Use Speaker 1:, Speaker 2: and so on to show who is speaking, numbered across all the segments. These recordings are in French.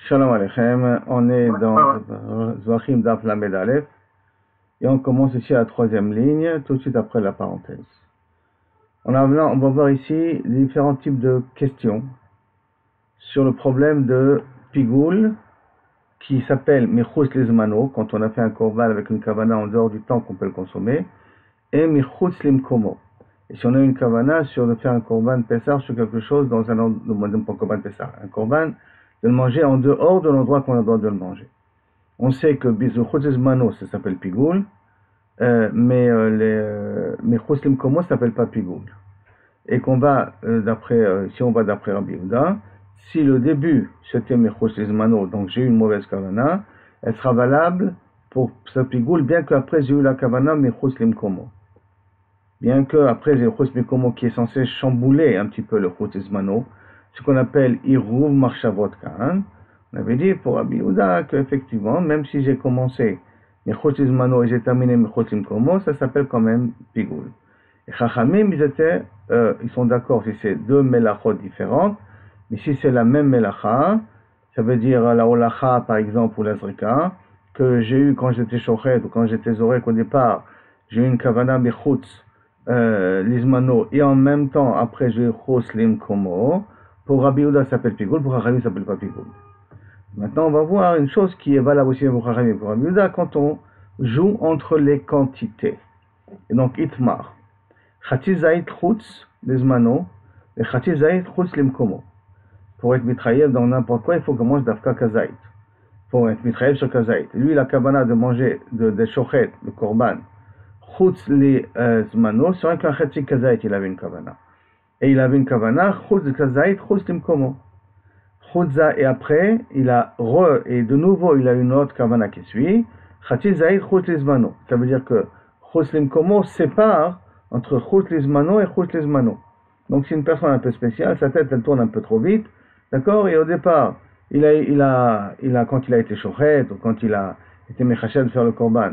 Speaker 1: Shalom Aleichem, on est dans Zvachim Daf Lamed Aleph et on commence ici à la troisième ligne, tout de suite après la parenthèse. On va voir ici différents types de questions sur le problème de Pigoul qui s'appelle Michutz Lizmano, quand on a fait un korban avec une kavana en dehors du temps qu'on peut le consommer, et Michutz Limkomo. Et si on a une kavana sur de faire un korban Pessah sur quelque chose dans un korban Pessah, un korban de le manger en dehors de l'endroit qu'on a le droit de le manger. On sait que Michutz Lizmano ça s'appelle Pigoul, mais Michutz Limkomo ça s'appelle pas Pigoul. Et qu'on va si on va d'après Rabbi Yehuda, si le début c'était Michutz Lizmano, donc j'ai eu une mauvaise kavana, elle sera valable pour ce Pigoul, bien qu'après j'ai eu la kavana Michutz Limkomo. Bien qu'après j'ai Michutz Limkomo qui est censé chambouler un petit peu le Michutz Lizmano, ce qu'on appelle Iruv Marshavot Kahan. On avait dit pour Rabbi Yehuda qu'effectivement, même si j'ai commencé Michutz Lizmano et j'ai terminé Michutz Limkomo, ça s'appelle quand même Pigoul. Et Chachamim, ils sont d'accord si c'est deux melachot différentes, mais si c'est la même melacha, ça veut dire la holacha par exemple ou la zrika, que j'ai eu quand j'étais shochet ou quand j'étais zorek au départ, j'ai eu une kavana Michutz Lizmano et en même temps après j'ai eu Michutz Limkomo. Pour Rabbi Yehuda ça s'appelle Pigoul, pour Chachamim ça s'appelle pas Pigoul. Maintenant on va voir une chose qui est valable aussi pour Chachamim. Pour Rabbi Yehuda, quand on joue entre les quantités, et donc Itmar, Chatzi Zayit Chutz Lizmano et Chatzi Zayit Chutz Limkomo. Pour être mitraïev dans n'importe quoi, il faut qu'on mange d'Afka Kazait. Pour être mitraïev sur Kazait. Lui, la kavana de manger des shochet, de korban, Chutz Lizmano, c'est vrai qu'un Chatzi Kazait, il avait une kavana. Et il avait une kavana, Chutz Kazait, Chutz Limkomo. Chutza, et après, et de nouveau, il a une autre kavana qui suit, Chatzi Zayit Chutz Lizmano. Ça veut dire que Chutz Limkomo sépare entre Chutz Lizmano et Chutz Lizmano. Donc c'est une personne un peu spéciale, sa tête elle tourne un peu trop vite, d'accord. Et au départ, quand il a été shochet ou quand il a été mechachet de faire le korban,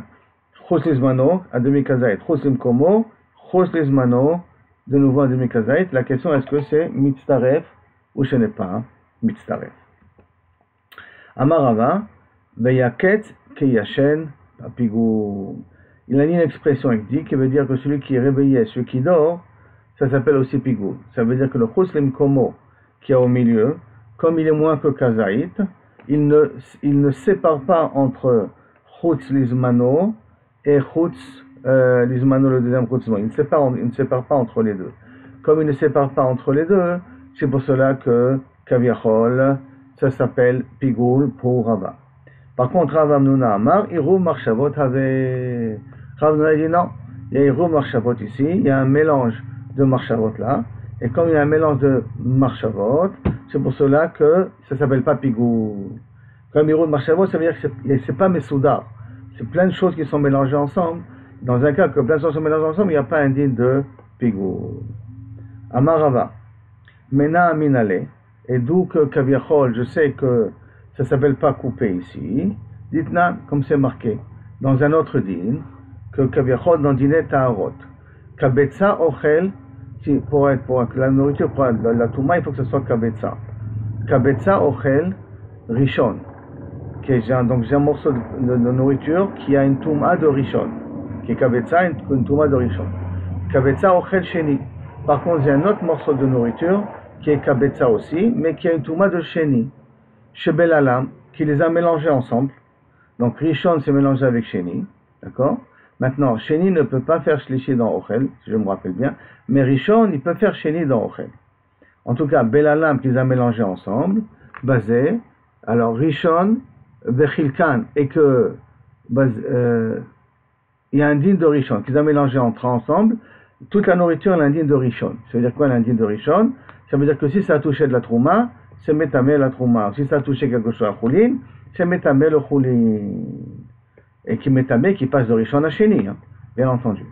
Speaker 1: Chutz Lizmano, à demi kazait, Chutz Limkomo, Chutz Lizmano, de nouveau à demi kazait. La question est-ce que c'est mitzaref ou ce n'est pas mitzaref. Amarava, veyaket keyashen apigou. Il a une expression qui veut dire que celui qui est réveillé, celui qui dort, ça s'appelle aussi Pigoul. Ça veut dire que le Chutz Limkomo qui est au milieu, comme il est moins que Kazaït, il ne sépare pas entre Chutz Lizmano et Chutz Lizmano, le deuxième Chutz Lizmano. Il ne sépare pas entre les deux. Comme il ne sépare pas entre les deux, c'est pour cela que Kaviachol, ça s'appelle Pigoul pour Rava. Par contre, Rav Amnuna Amar, Iruv Marshavot avait. Rav Amnuna dit non, il y a Iruv Marshavot ici, il y a un mélange de Marshavot là, et comme il y a un mélange de Marshavot, c'est pour cela que ça s'appelle pas Pigoul. Comme Iruv Marshavot, ça veut dire que c'est pas Messoudar, c'est plein de choses qui sont mélangées ensemble. Dans un cas que plein de choses sont mélangées ensemble, il n'y a pas un din de Pigoul. Amar Rava, Mena Aminale, et d'où que Kaviachol, je sais que ça s'appelle pas coupé ici. Dites-na, comme c'est marqué dans un autre din, que Kaviachol dans dîner Taharot. Kabetza Ochel, pour que la nourriture, pour la touma, il faut que ce soit Kabetza. Kabetza Ochel Rishon. Donc j'ai un morceau de nourriture qui a une touma de Rishon. Qui est Kabetza, une touma de Rishon. Kabetza Ochel Sheni. Par contre, j'ai un autre morceau de nourriture qui est Kabetza aussi, mais qui a une touma de Sheni. Shebel Alam, qui les a mélangés ensemble. Donc Rishon s'est mélangé avec Sheni, d'accord. Maintenant, Sheni ne peut pas faire Shlishi dans Ochel, si je me rappelle bien, mais Rishon, il peut faire Sheni dans Ochel. En tout cas, Bel Alam qui les a mélangés ensemble, basé, alors Rishon, Vechilkan, et que il y a un din de Rishon, qu'ils ont mélangé ensemble, toute la nourriture est un din de Rishon. Ça veut dire quoi un din de Rishon? Ça veut dire que si ça a touché de la trouma, c'est métamé la trouma. Si ça a touché quelque chose à choulin, c'est métamé le choulin. Et qui métamé qui passe de Rishon à Sheni, hein, bien entendu.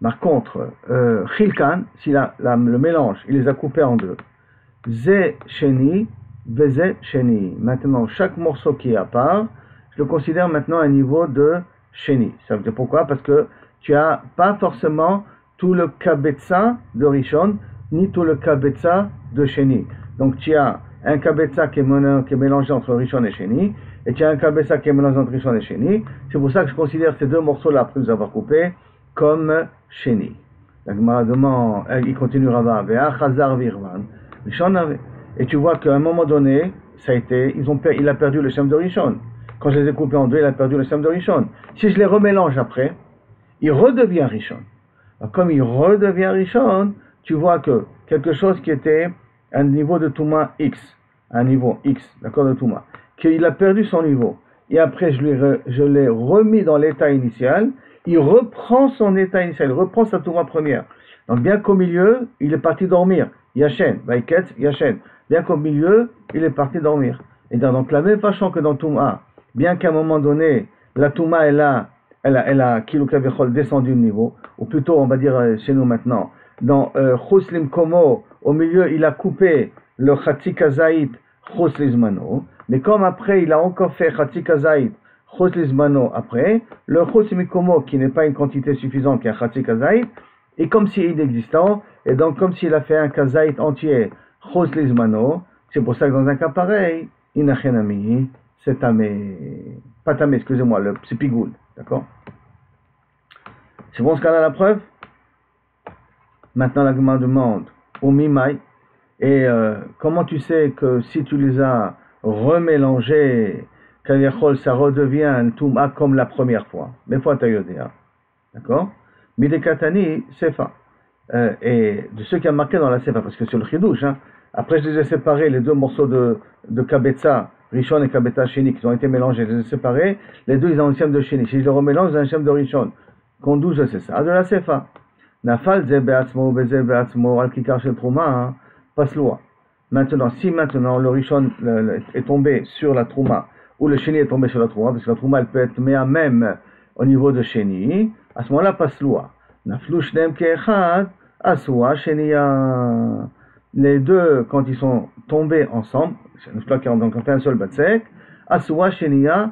Speaker 1: Par contre, Chilkan, si le mélange, il les a coupés en deux. Zé Sheni, Vezé Sheni. Maintenant, chaque morceau qui est à part, je le considère maintenant à un niveau de Sheni. Ça veut dire pourquoi? Parce que tu as pas forcément tout le Kabetza de Rishon, ni tout le Kabetza de Sheni. Donc tu as un kabetza qui est mélangé entre Rishon et Sheni, et tu as un kabetza qui est mélangé entre Rishon et Sheni. C'est pour ça que je considère ces deux morceaux-là, après nous avoir coupés, comme Sheni. La Gemara demande, il continue Rava, Ve'achazar virvan, Rishon avait. Et tu vois qu'à un moment donné, il a perdu le Shem de Rishon. Quand je les ai coupés en deux, il a perdu le Shem de Rishon. Si je les remélange après, il redevient Rishon. Alors, comme il redevient Rishon, tu vois que quelque chose qui était à un niveau de Touma X, un niveau X, d'accord, de Touma, qu'il a perdu son niveau, et après je l'ai remis dans l'état initial, il reprend son état initial, il reprend sa Touma première. Donc bien qu'au milieu, il est parti dormir, Yachen, Vaiket, Yachen. Bien qu'au milieu, il est parti dormir. Et donc la même façon que dans Touma, bien qu'à un moment donné, la Touma elle a Kilou Kavechol descendu de niveau, ou plutôt on va dire chez nous maintenant, dans Chuslim Komo, au milieu il a coupé le Chatzikazait Chuslizmano, mais comme après il a encore fait Chatzikazait Chuslizmano après, le Chuslim Komo qui n'est pas une quantité suffisante qui est un Chatzikazait, est comme s'il est inexistant, et donc comme s'il a fait un Kazait entier Chuslizmano, c'est pour ça que dans un cas pareil, Inachenami, c'est tamé, pas tamé, excusez-moi, c'est pigoul, d'accord? C'est bon ce qu'on a la preuve? Maintenant la Gemara demande au Mimai, et comment tu sais que si tu les as remélangés, Kaviyachol, ça redevient un Touma comme la première fois, mais fois Tayodéa, d'accord? Midekatani, Sefa, et de ceux qui ont marqué dans la Sefa, parce que c'est le Chidouche, hein. Après je les ai séparés, les deux morceaux de Kabetza, Rishon et Kabetza Sheni, qui ont été mélangés, je les ai séparés, les deux ils ont un shem de Sheni, si je les remélange, j'ai un shem de Rishon, qu'on 12 c'est ça, de la Sefa. Nafal ze be'atzmo beze be'atzmo al kikar shel trouma pasloa. Maintenant, si maintenant le Rishon est tombé sur la trouma, ou le Sheni est tombé sur la trouma, parce que la trouma elle peut être même au niveau de Sheni, à ce moment-là pasloa. Naflu shneim ke'echad asua sheniya. Les deux, quand ils sont tombés ensemble, donc on fait un seul batsek, asua sheniya,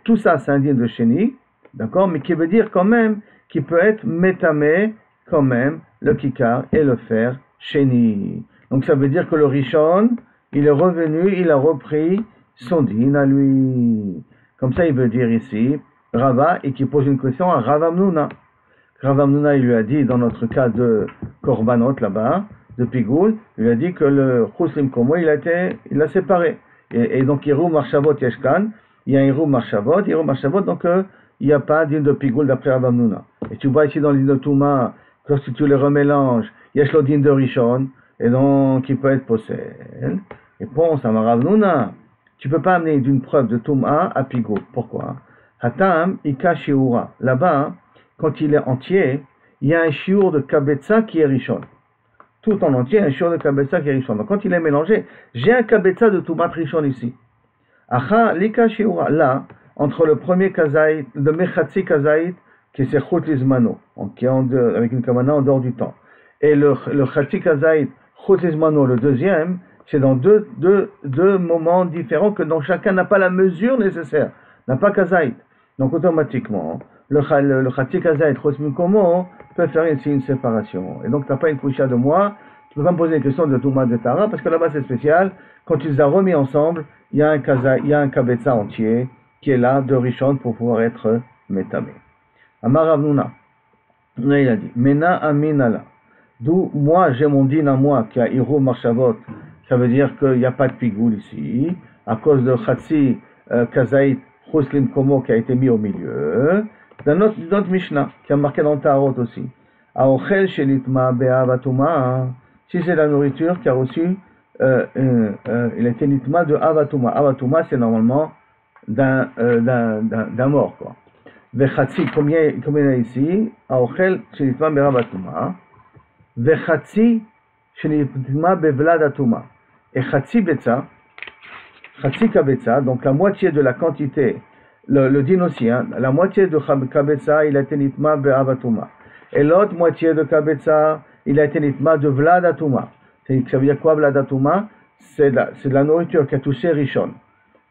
Speaker 1: tout ça c'est indigne de Sheni, d'accord, mais qui veut dire quand même qui peut être métamé quand même le kikar et le fer Sheni. Donc ça veut dire que le Rishon, il est revenu, il a repris son din à lui. Comme ça il veut dire ici, Rava, et qui pose une question à Rav Hamnuna. Rav Hamnuna, il lui a dit, dans notre cas de Korbanot là-bas, de Pigoul, il lui a dit que le Chuslim Komo, il a séparé. Et donc, Yerou Marshavot Yeshkan, il y a un Yerou Marshavot, donc il n'y a pas d'île de Pigoul d'après Rav Hamnuna. Et tu vois ici dans l'île de Touma, que si tu les remélanges, il y a l'odine de Rishon, et donc il peut être possède. Et bon, ça m'a Rav Hamnuna. Tu peux pas amener d'une preuve de Touma à Pigoul. Pourquoi? Hatam Ika Shiura. Là-bas, quand il est entier, il y a un shiur de Kabetza qui est Rishon. Tout en entier, un shiur de Kabetza qui est Rishon. Donc quand il est mélangé, j'ai un Kabetza de Toumat Rishon ici. Acha Lika Shiura. Là, entre le premier Kazaït, le Mechatzi Kazaït, qui est Chut Lizmano, qui est avec une kamana en dehors du temps, et le Chatzi Kazaït, Chut Lizmano, le deuxième, c'est dans deux moments différents que dont chacun n'a pas la mesure nécessaire, n'a pas Kazaït. Donc automatiquement, le Chatzi Kazaït, Chut Lizmano, peut faire ici une séparation. Et donc tu n'as pas une coucha de moi, tu ne peux pas me poser une question de Touma de Tara, parce que là-bas c'est spécial, quand tu les as remis ensemble, il y a un Kabetza entier, qui est là de Rishon pour pouvoir être métamé. Amar Rav Hamnuna, il a dit, Mena Aminala, d'où moi j'ai mon din à moi qui a Hiro Marshavot, ça veut dire qu'il n'y a pas de pigoul ici, à cause de Chatzi Kazaït Chuslim Komo qui a été mis au milieu, d'un autre Mishnah qui a marqué dans Taharot aussi, Aochel Shelitma Be'avatuma, si c'est la nourriture qui a reçu, il a été nitma de Avatuma. Avatuma c'est normalement d'un mort, quoi. Vechatzi, combien il y a ici? Aochel shenitma berabatuma. Vechatzi shenitma bevladatuma. Et chatzi betza, chatzi kabetza, donc la moitié de la quantité, le din aussi, hein, la moitié de kabetza, il a été nitma berabatuma. Et l'autre moitié de kabetza, il a été nitma de vladatuma. Ça veut dire quoi, vladatuma? C'est de la nourriture qui a touché Rishon.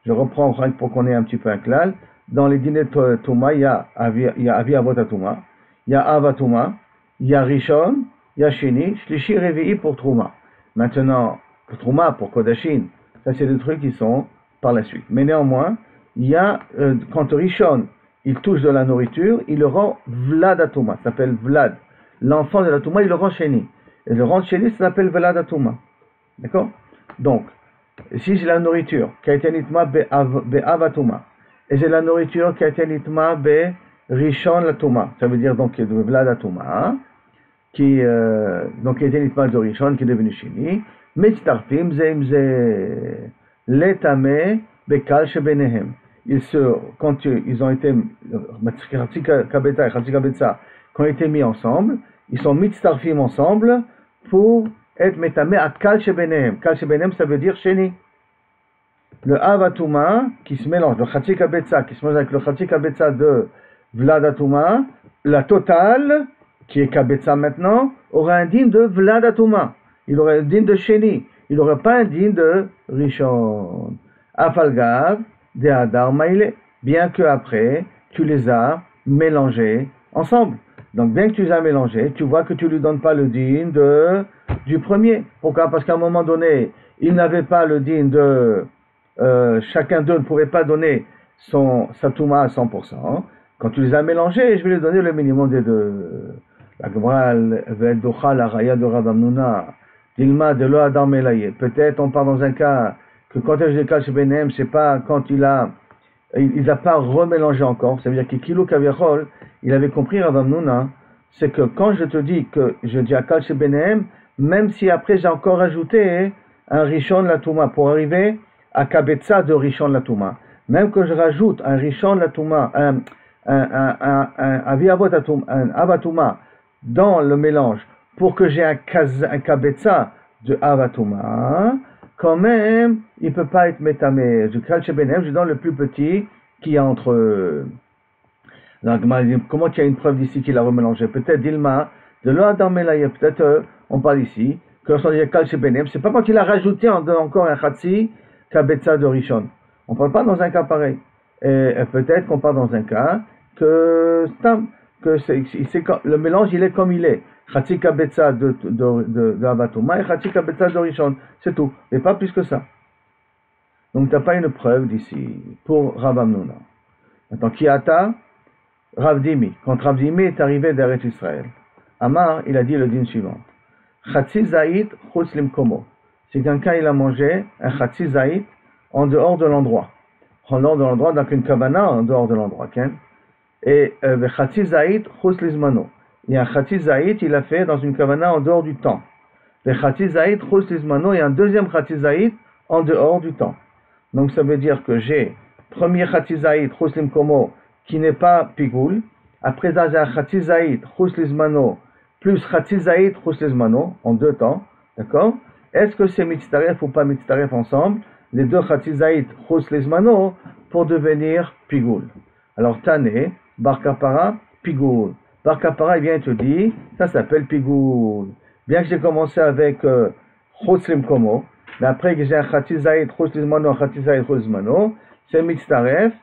Speaker 1: Je reprends pour qu'on ait un petit peu un klal. Dans les dîners de Touma, il y a Avi Avotatuma, il y a Avatuma, il y a Rishon, il y a Sheni, Shlishi Revi'i pour Trouma. Maintenant, pour Trouma, pour Kodashin. Ça, c'est des trucs qui sont par la suite. Mais néanmoins, il y a, quand Rishon, il touche de la nourriture, il le rend Vlad Atouma. Ça s'appelle Vlad. L'enfant de la Touma, il le rend Sheni. Et le rend Sheni, ça s'appelle Vlad Atouma. D'accord? Donc, si j'ai la nourriture qui a été nitma be'av Atouma, et j'ai la nourriture qui a été nitma be Rishon la Touma, ça veut dire donc Vlad Atouma, qui donc a été nitma de Rishon, qui est devenu Sheni, Mitztarfim ze letame bekal shebenehem. Quand ils ont été quand ils ont été mis ensemble, ils sont mitztarfim ensemble pour être metamé à kal shebenehem. Kal shebenehem, ça veut dire sheni. Le avatuma qui se mélange, le chatzika kabetza qui se mélange avec le chatzika kabetza de vladatuma, la totale qui est kabetza maintenant aura un din de vladatuma. Il aurait un din de sheni. Il n'aurait pas un din de rishon. Afalgav de Hadar Maïle, bien que après tu les as mélangés ensemble. Donc bien que tu les as mélangés, tu vois que tu lui donnes pas le din du premier. Pourquoi? Parce qu'à un moment donné, il n'avait pas le din de chacun d'eux ne pouvait pas donner sa touma à 100%. Quand tu les as mélangés, je vais lui donner le minimum des deux. La Gemara Ve'edocha la Raya de Rav Hamnuna Dilma de Lo Hadar Melaye. Peut-être on part dans un cas que quand il y a des Kal Shebenehem, c'est pas quand il a pas remélangé encore. Ça veut dire que Kilo Kaviachol, il avait compris Rav Hamnuna, c'est que quand je te dis que je dis à Kal Shebenehem, même si après j'ai encore ajouté un Rishon la Touma pour arriver à Kabetza de Rishon la Touma, même que je rajoute un Rishon la Touma, un Avatuma dans le mélange pour que j'ai un Kabetza de Avatuma, quand même, il ne peut pas être métamé. Je Kal Shebenehem, je donne le plus petit qu'il y a entre eux. Donc, comment tu as une preuve d'ici qu'il a remélangé? Peut-être Dilma, de Lo Hadar Melaye, peut-être on parle ici, que lorsqu'on dit Kal Shebenehem, c'est pas quand il a rajouté encore un Khatsi Kabetza de Rishon. On ne parle pas dans un cas pareil. Et peut-être qu'on parle dans un cas que le mélange il est comme il est. Khatsi Kabetza de Avatuma et Khatsi Kabetza de Rishon. C'est tout. Mais pas plus que ça. Donc tu n'as pas une preuve d'ici pour Rav Hamnuna. Maintenant, Kiata, Rav Dimi. Quand Rav Dimi est arrivé d'Eretz Israël, Amar, il a dit le din suivant. Khatsi Zaït Chutz Limkomo. Si quelqu'un il a mangé un Khatsi Zaït en dehors de l'endroit. En dehors de l'endroit, donc une kavana en dehors de l'endroit. Et Khatsi Zaït Chutz Lizmano. Il y a un Khatsi Zaït, il a fait dans une kavana en dehors du temps. Le Khatsi Zaït Chutz Lizmano, il y a un deuxième Khatsi Zaït en dehors du temps. Donc ça veut dire que j'ai premier Khatsi Zaït Chutz Limkomo qui n'est pas pigoul. Après ça, j'ai un Khatsi Zaït Chutz Lizmano plus Khatsi Zaït Chutz Lizmano en deux temps. D'accord? Est-ce que c'est mitztaref ou pas mitztaref ensemble? Les deux Khatsi Zaït Chutz Lizmano pour devenir pigoul. Alors Tane, Bar Kapara, pigoul. Bar Kapara, il vient te dire, ça s'appelle pigoul. Bien que j'ai commencé avec Chutz Limkomo, mais après que j'ai un Khatsi Zaït Chutz Lizmano, un Khatsi Zaït Chutz Lizmano, c'est mitztaref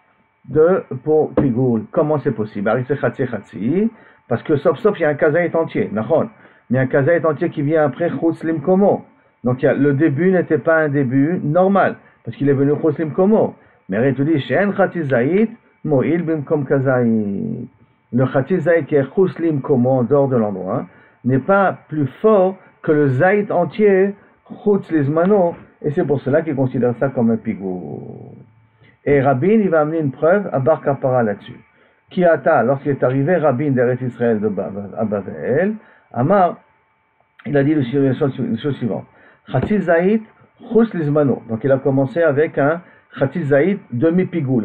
Speaker 1: pour pigoul. Comment c'est possible? Alors c'est Khatsi, parce que sauf il y a un Kazaït entier, nachon. Mais un Kazaït entier qui vient après Chutz Limkomo. Donc le début n'était pas un début normal, parce qu'il est venu Chutz Limkomo. Mais il te dit, She'en Khatsi Zaït, Mo'il Bimkom Kazaït. Le Khatsi Zaït qui est Chutz Limkomo en dehors de l'endroit, n'est pas plus fort que le Zaït entier, Chutz Lizmano, et c'est pour cela qu'il considère ça comme un pigou. Et Rabin, il va amener une preuve à Bar Kapara là-dessus. Kiata, lorsqu'il est arrivé, Rabin d'Eretz Israël à Bavel, Amar, il a dit la chose suivante. Khatsi Zaït, Chutz Lizmano. Donc il a commencé avec un Khatsi Zaït demi-pigou,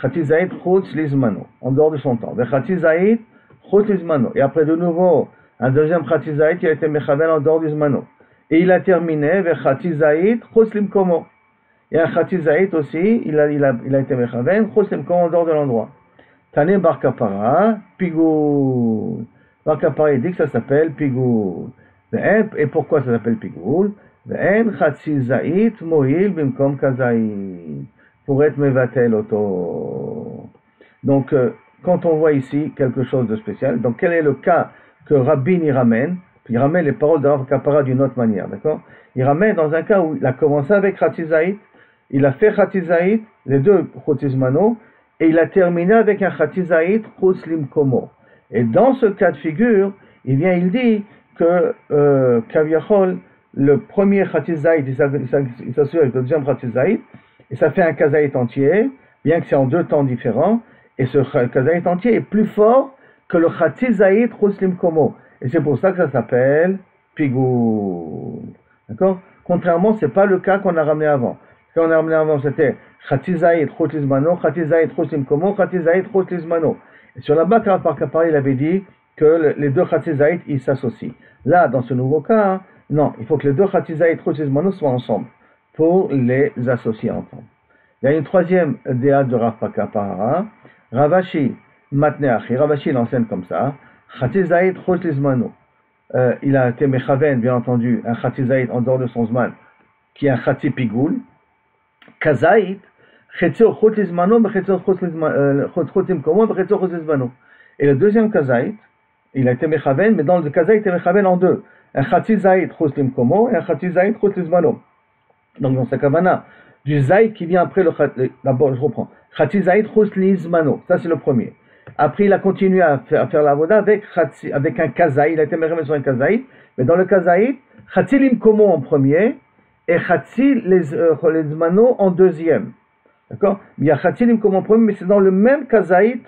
Speaker 1: Khatsi Zaït, Chutz Lizmano, en dehors de son temps. Khatsi Zaït, Chutz Lizmano. Et après de nouveau, un deuxième Khatsi Zaït, il a été Mechavel en dehors du Zmano. Et il a terminé vers Khatsi Zaït, Chutz Limkomo. Et un Khatsi Zaït aussi, il a été Mechavel, Chutz Limkomo en dehors de l'endroit. Tane Bar Kapara, Pigoul. Bar Kapara, il dit que ça s'appelle Pigoul. Et pourquoi ça s'appelle Pigoul? Ve'en Khatsi Zaït, Mo'il Bimkom Kazaït. Pour être Mevatel Oto. Donc, quand on voit ici quelque chose de spécial, donc quel est le cas que Rabbi y ramène? Il ramène les paroles de Rav Kapara d'une autre manière, d'accord? Il ramène dans un cas où il a commencé avec Khatzizaït, il a fait Khatzizaït, les deux Chotzizmano, et il a terminé avec un Khatzizaït Choslim Komo. Et dans ce cas de figure, il dit que Kaviachol, le premier Khatzizaït, il s'assure avec le deuxième Khatzizaït, et ça fait un Kazaït entier, bien que c'est en deux temps différents, et ce Kazaït entier est plus fort que le Khatzizaït Choslim Komo. Et c'est pour ça que ça s'appelle Pigou. D'accord? Contrairement, ce n'est pas le cas qu'on a ramené avant. Ce qu'on a ramené avant, c'était Khatzizaït Chotlizmano, Khatzizaït Choslim Komo, Khatzizaït Chotlizmano. Et sur la bas par Kapara, il avait dit que les deux Khatzizaït, ils s'associent. Là, dans ce nouveau cas, non, il faut que les deux Khatzizaït Chotlizmano soient ensemble pour les associer ensemble. Il y a une troisième déa de Rav Kapara, Ravashi Matneachi. Ravashi l'enseigne comme ça. Khatzizaït Chotlizmano. Il a été mechaven, bien entendu, un Khatzizaït en dehors de son zman, qui est un Khatzi Pigoul. Kazaït, Chetzio Chotlizmano, Chetzio Chotzim Komo, Chetzio Chotlizmano. Et le deuxième Kazaït, il a été mechaven, mais dans le Kazaït, il est mechaven en deux. Un Khatzizaït Chotzim Komo et un Khatzizaït Chotlizmano. Donc dans sa kavana, du Zaït qui vient après le d'abord je reprends. Khatzizaït Chotlizmano, ça c'est le premier. Après il a continué à faire la voda avec un Kazaït, il a été mechaven sur un Kazaït, mais dans le Kazaït, Chatzilim Komo en premier, et Chatzil les Zmano en deuxième. D'accord? Il y a Chatzilim Komo en premier, mais c'est dans le même Kazaït,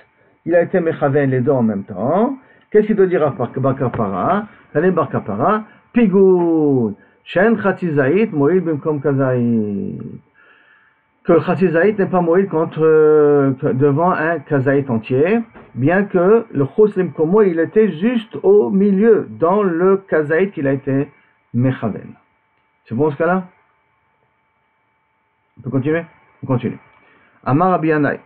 Speaker 1: il a été mechaven les deux en même temps. Qu'est-ce qu'il doit dire à Bar Kapara? Allez, Bar Kapara, Pigoud, Shen Khatzizaït, Moïd Bimkom Kazaït. Que le Khatzizaït n'est pas moïd devant un Kazaït entier, bien que le Choslim Komo, il était juste au milieu, dans le Kazaït qu'il a été mechaven. C'est bon ce cas-là? On peut continuer? On continue. Amar Rabbi Yannai.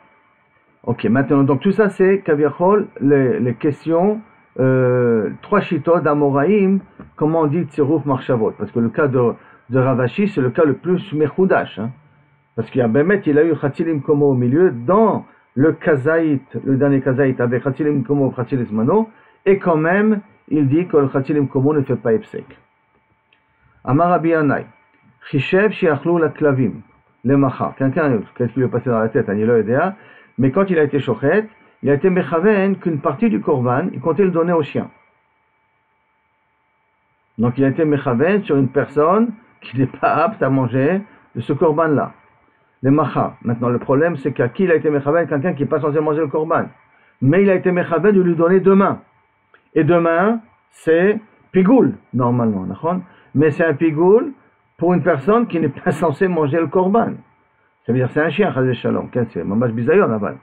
Speaker 1: Ok, maintenant, donc tout ça c'est Kaviachol, les questions, trois chitot d'Amoraïm, comment on dit Tziruf Marshavot, parce que le cas de Ravashi, c'est le cas le plus mechoudash, hein. Parce qu'il y a Bémet, il a eu Chatzilim Komo au milieu, dans le Kazaït, le dernier Kazaït avec Chatzilim Komo, Chatzilim Mano, et quand même, il dit que le Chatzilim Komo ne fait pas Epsek. Amar Rabbi Yannai, Chishev Shiachlou la Klavim, le Macha. Quelqu'un, qu'est-ce qui lui est passé dans la tête, Anilo Edea, mais quand il a été chochet, il a été mechaven qu'une partie du korban, il comptait le donner au chien. Donc il a été mechaven sur une personne qui n'est pas apte à manger de ce korban-là. Les macha. Maintenant, le problème, c'est qu'à qui il a été mechaven? Quelqu'un qui n'est pas censé manger le korban. Mais il a été mechaven de lui donner demain. Et demain, c'est pigoul, normalement. Mais c'est un pigoul pour une personne qui n'est pas censée manger le korban. Ça veut dire c'est un chien, chazé shalom. C'est mamash bizayon là-bas.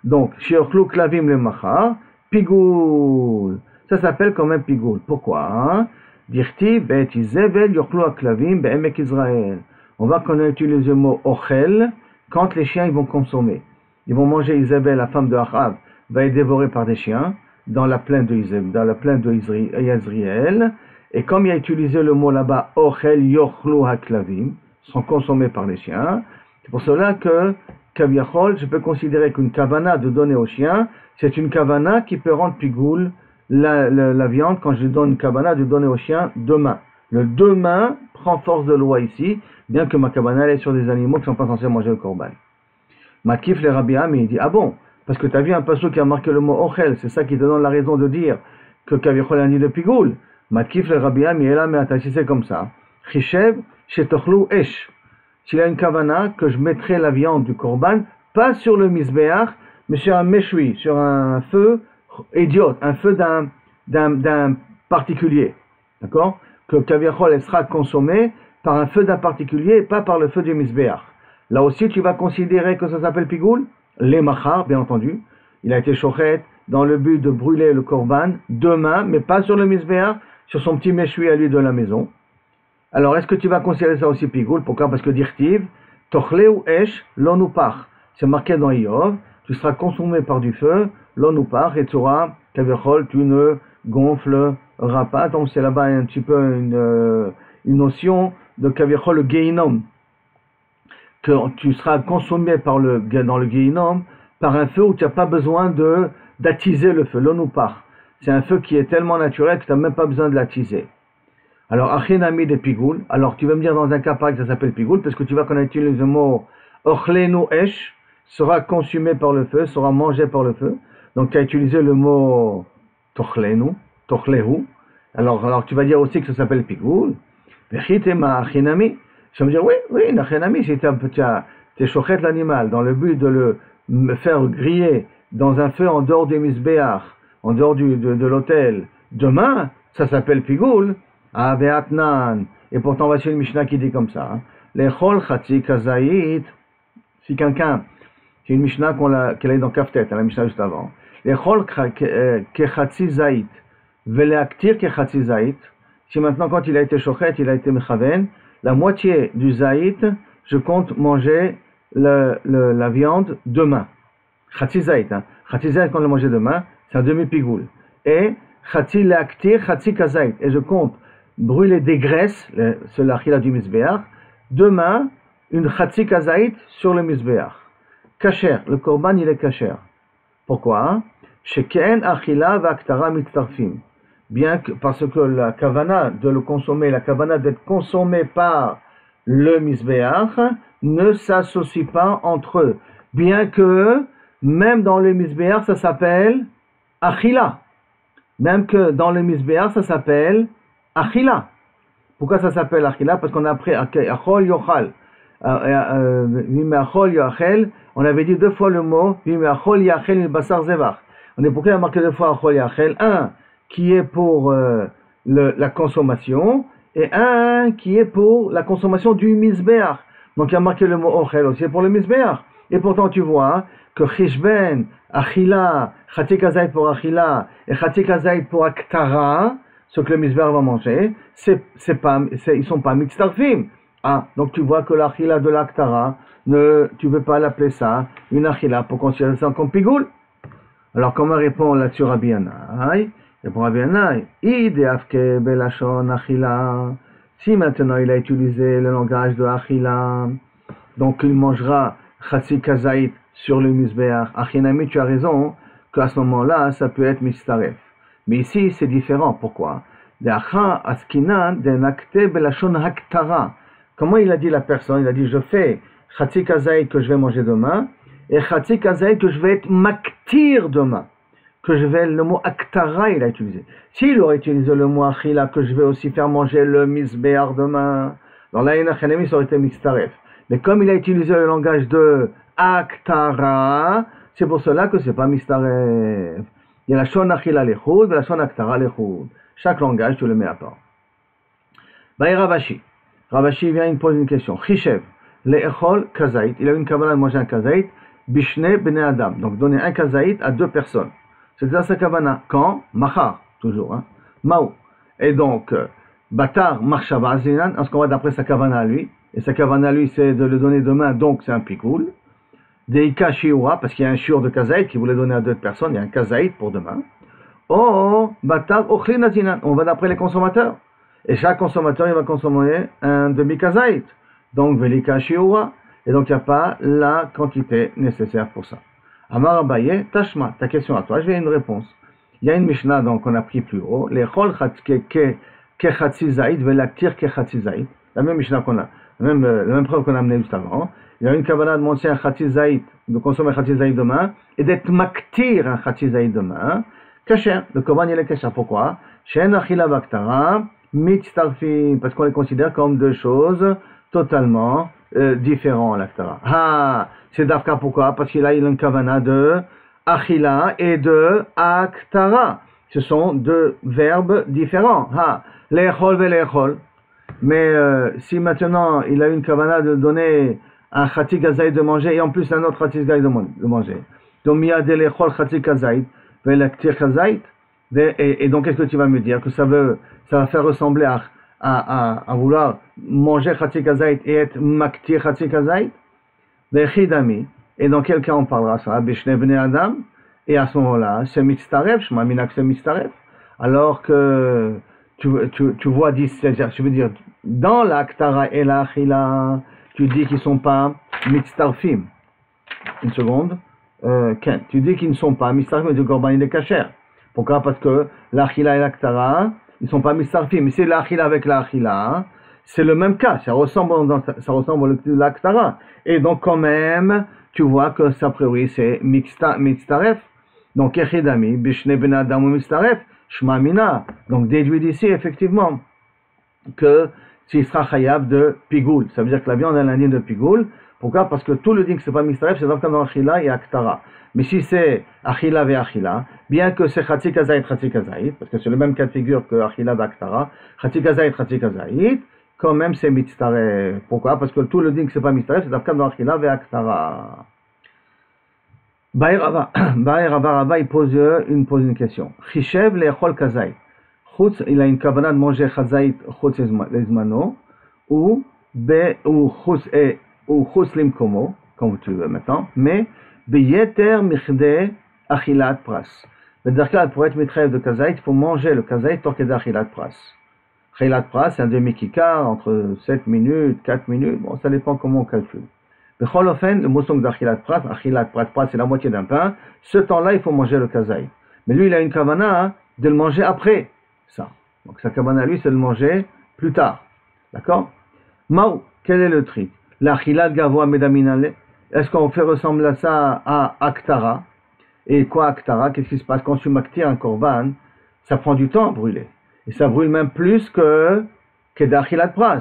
Speaker 1: Donc, shiochlou klavim le macha, pigoul. Ça s'appelle quand même pigoul. Pourquoi? Dirti bet izevel yochlou aklavim be'emek Israël. On va qu'on utilise le mot ochel quand les chiens ils vont consommer. Ils vont manger Isabelle, la femme de Achav, va être dévorée par des chiens dans la plaine de Isabelle, dans la plaine de Yezriel. Et comme il a utilisé le mot là-bas, ochel yochlu haklavim, sont consommés par les chiens. C'est pour cela que Kaviachol, je peux considérer qu'une kavana de donner aux chiens, c'est une kavana qui peut rendre pigoul la viande quand je donne une kavana de donner aux chiens demain. Le demain prend force de loi ici, bien que ma kavana est sur des animaux qui ne sont pas censés manger le korban. Makif le Rabbi Ami, il dit, ah bon, parce que tu as vu un passage qui a marqué le mot ochel, c'est ça qui te donne la raison de dire que Kaviachol a dit de pigoul. Makif le Rabbi Ami est là, mais si c'est comme ça. Chishev, shetochlu esh. S'il y a une kavana, que je mettrai la viande du korban, pas sur le misbéach, mais sur un meshui, sur un feu idiot, un feu d'un particulier. D'accord? Que Kaviachol elle sera consommée par un feu d'un particulier et pas par le feu du misbéach. Là aussi, tu vas considérer que ça s'appelle pigoul? Les machar, bien entendu. Il a été chochet dans le but de brûler le korban demain, mais pas sur le misbéach, sur son petit meshui à lui de la maison. Alors, est-ce que tu vas considérer ça aussi pigoul? Pourquoi? Parce que dirtiv, tochle ou esh, l'onupach. C'est marqué dans Iov, tu seras consommé par du feu, l'onupach, et tu auras, Kaviachol, tu ne gonfleras pas. Donc, c'est là-bas un petit peu une notion de Kaviachol, le Geinom. Que tu seras consommé dans le Geinom par un feu où tu n'as pas besoin d'attiser le feu, l'onupach. C'est un feu qui est tellement naturel que tu n'as même pas besoin de l'attiser. Alors, achinami de pigoul. Alors, tu vas me dire dans un cas pareil que ça s'appelle pigoul, parce que tu vois qu'on utilise le mot ochlenu esh, sera consumé par le feu, sera mangé par le feu. Donc, tu as utilisé le mot tochlenu, tochlehu. Alors, tu vas dire aussi que ça s'appelle pigoul. Vechitema achinami. Je vais me dire, oui, une achinami, si tu chochet l'animal dans le but de le faire griller dans un feu en dehors du misbéach, en dehors de l'hôtel, demain, ça s'appelle pigoul. Ah, Beatnan. Et pourtant, voici une Mishnah qui dit comme ça. Les chol chatzi kazait. Si quelqu'un, c'est une Mishnah qu'elle est dans Kaftet, la Mishnah juste avant. Les chol kechatzi zait. Veleaktir kechatzi zait. Si maintenant, quand il a été chochet, il a été mechaven, la moitié du zaït, je compte manger la viande demain. Chatzi zait. Chatzi zait, quand on le manger demain, c'est un demi-pigoul. Et chatzi leaktir, chatzi kazait. Et je compte brûler des graisses, c'est l'achila du misbéach, demain, une chatzi kazaït sur le misbéach. Kacher, le korban il est kacher. Pourquoi? Sheken achila v'aktara mitzarfim. Bien que, parce que la kavana de le consommer, la kavana d'être consommé par le misbéach, ne s'associe pas entre eux. Bien que, même dans le misbéach, ça s'appelle achila. Même que dans le misbéach, ça s'appelle Achila. Pourquoi ça s'appelle Achila? Parce qu'on a pris Achol Yochal. On avait dit deux fois le mot Achol Yachel Basar Zevach. On est pourquoi on a marqué deux fois Achol Yachel? Un qui est pour la consommation et un qui est pour la consommation du misbéach. Donc il y a marqué le mot Ochel aussi pour le misbéach. Et pourtant tu vois que Chishben, Achila, Chatzi Kazait pour Achila et Chatzi Kazait pour Aktara, ce que le misbéach va manger, ils sont pas mitzarfim. Ah, donc tu vois que l'achila de l'aktara, tu ne peux pas l'appeler ça une achila pour considérer ça comme pigoul. Alors comment répond là-dessus Rabbi Yannai? Répond Rabbi Yannai, Ideafke belashon achila. Si maintenant il a utilisé le langage de achila, donc il mangera chatzi kazait sur le misbéach. Achinami, tu as raison qu'à ce moment-là, ça peut être mistaref. Mais ici, c'est différent. Pourquoi? Comment il a dit la personne? Il a dit, je fais chatzi kazaït que je vais manger demain, et chatzi kazaït que je vais être maktir demain. Le mot aktara, il a utilisé. S'il aurait utilisé le mot achila, que je vais aussi faire manger le misbéach demain, dans la Inachanemi, ça aurait été mistaref. Mais comme il a utilisé le langage de aktara, c'est pour cela que c'est pas mistaref. Il y a la shon achila lechud et la shon aktara lechud. Chaque langage, tu le mets à part. Baï Ravashi. Ravashi vient, il pose une question. Chishev, le'echol kazait. Il a une kavana de manger un kazait. Bishne bene adam. Donc donner un kazait à deux personnes. C'est ça sa kavana. Quand? Machar, toujours. Hein? Maou. Et donc, Batar marshava azinan, en ce qu'on va d'après sa kavana à lui. Et sa kavana à lui, c'est de le donner demain, donc c'est un pikoul. Deika shiura, parce qu'il y a un shiur de kazait qui voulait donner à deux personnes. Il y a un kazait pour demain. Oh, Batar ochlin azinan. On va d'après les consommateurs. Et chaque consommateur, il va consommer un demi-kazaït. Donc, velika shiura. Et donc, il n'y a pas la quantité nécessaire pour ça. Amar Abaye, Tashma, ta question à toi, je vais une réponse. Il y a une Mishnah donc qu'on a pris plus haut. Les chol kechatzi zaïd, velaktir kechatzi zaïd. La même Mishnah qu'on a, la même preuve qu'on a amenée juste avant. Il y a une kavana de manger un chatzi zaïd, de consommer un chatzi zaïd demain, et d'être maktir un chatzi zaïd demain. Kasher, le korban il est kasher. Pourquoi? Shen achila vaktara. Mitztarfim, parce qu'on les considère comme deux choses totalement différentes, l'aktara. Ah, c'est d'afka pourquoi? Parce qu'il a une kavana de achila et de aktara. Ce sont deux verbes différents. Ah, l'echol ve l'echol. Mais si maintenant il a une kavana de donner un chatzi kazaït de manger et en plus un autre chatzi kazaït de manger. Donc il y a de l'echol chatzi kazaït ve l'aktir kazaït. Et donc, qu'est-ce que tu vas me dire? Que ça va faire ressembler à vouloir manger Chatzi Kazaït et être Maktir Chatzi Kazaït? Bechidami. Et dans quel cas on parlera ça? Bishne Bnei Adam. Et à ce moment-là, c'est Mitztaref, je m'amène que c'est Mitztaref. Alors que tu vois, je veux dire, dans l'Aktara et l'Achila, tu dis qu'ils ne sont pas Mitztarfim. Une seconde. Tu dis qu'ils ne sont pas Mitztarfim, mais du Korban il est kasher. Pourquoi? Parce que l'achila et l'aktara, ils sont pas mistarfim. Mais c'est l'achila avec l'achila, hein, c'est le même cas, ça ressemble au l'Aktara. Et donc quand même, tu vois que ça a priori c'est mitzaref. Donc echidami, bishne ben adam ou mitzaref, shma mina. Donc déduit d'ici effectivement que s'il sera chayab de pigoul. Ça veut dire que la viande a un de pigoul. Pourquoi? Parce que tout le dit que c'est pas mitzaref, c'est donc dans achila et aktara. Mais si c'est achila ve achila, bien que c'est chatzik kazait, parce que c'est le même cas de figure que achila ve aktara, chatzik kazait, quand même c'est mitzaref. Pourquoi? Parce que tout le dit que c'est pas mitzaref, c'est donc dans achila ve aktara. Baï Rava, il pose une question. Chishev le'echol kazait. Il a une kavana de manger chazait chutz lezmano, ou chutz limkomo, comme tu veux maintenant, mais beyeter michdei achilat pras. C'est-à-dire pour être mitraïf de kazait, il faut manger le kazait tant qu'il y a achilat pras. Achilat pras, c'est un demi-kikar, entre 7 minutes, 4 minutes, bon, ça dépend comment on calcule. Le moussong d'achilat pras, c'est la moitié d'un pain. Ce temps-là, il faut manger le kazait. Mais lui, il a une kavana de le manger après ça. Donc sa kavana, lui, c'est de le manger plus tard. D'accord? Maou, quel est le tri? L'achilat gavoa medaminale. Est-ce qu'on fait ressembler à ça à aktara? Et quoi aktara? Qu'est-ce qui se passe? Quand tu m'actires un korban, ça prend du temps à brûler. Et ça brûle même plus que d'achilat pras.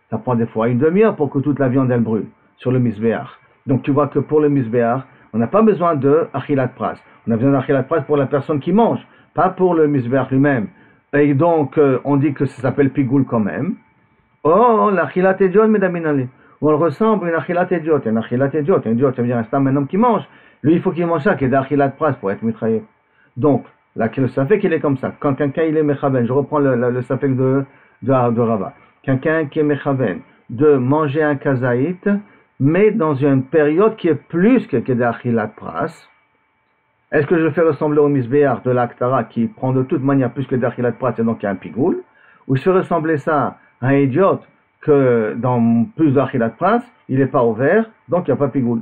Speaker 1: Ça prend des fois une demi-heure pour que toute la viande, elle brûle sur le misbéach. Donc tu vois que pour le misbéach, on n'a pas besoin de achilat pras. On a besoin d'achilat pras pour la personne qui mange, pas pour le misbéach lui-même. Et donc on dit que ça s'appelle pigoul quand même. Oh, l'achilat idiot medaminale. On le ressemble à une achilat idiot. Un achilat idiot, un idiot, ça veut dire un homme qui mange. Lui, il faut qu'il mange ça, qui est d'achilat pras pour être mitraillé. Donc, là, le safek, il est comme ça. Quand quelqu'un il est mechaven, je reprends le safek de Rava. Quelqu'un qui est mechaven de manger un kazaït, mais dans une période qui est plus que d'achilat pras. Est-ce que je fais ressembler au misbéar de l'Aktara qui prend de toute manière plus que d'achilat pras et donc il y a un pigoul? Ou je fais ressembler ça à un idiot que dans plus d'achilat pras, il n'est pas ouvert, donc il n'y a pas pigoul?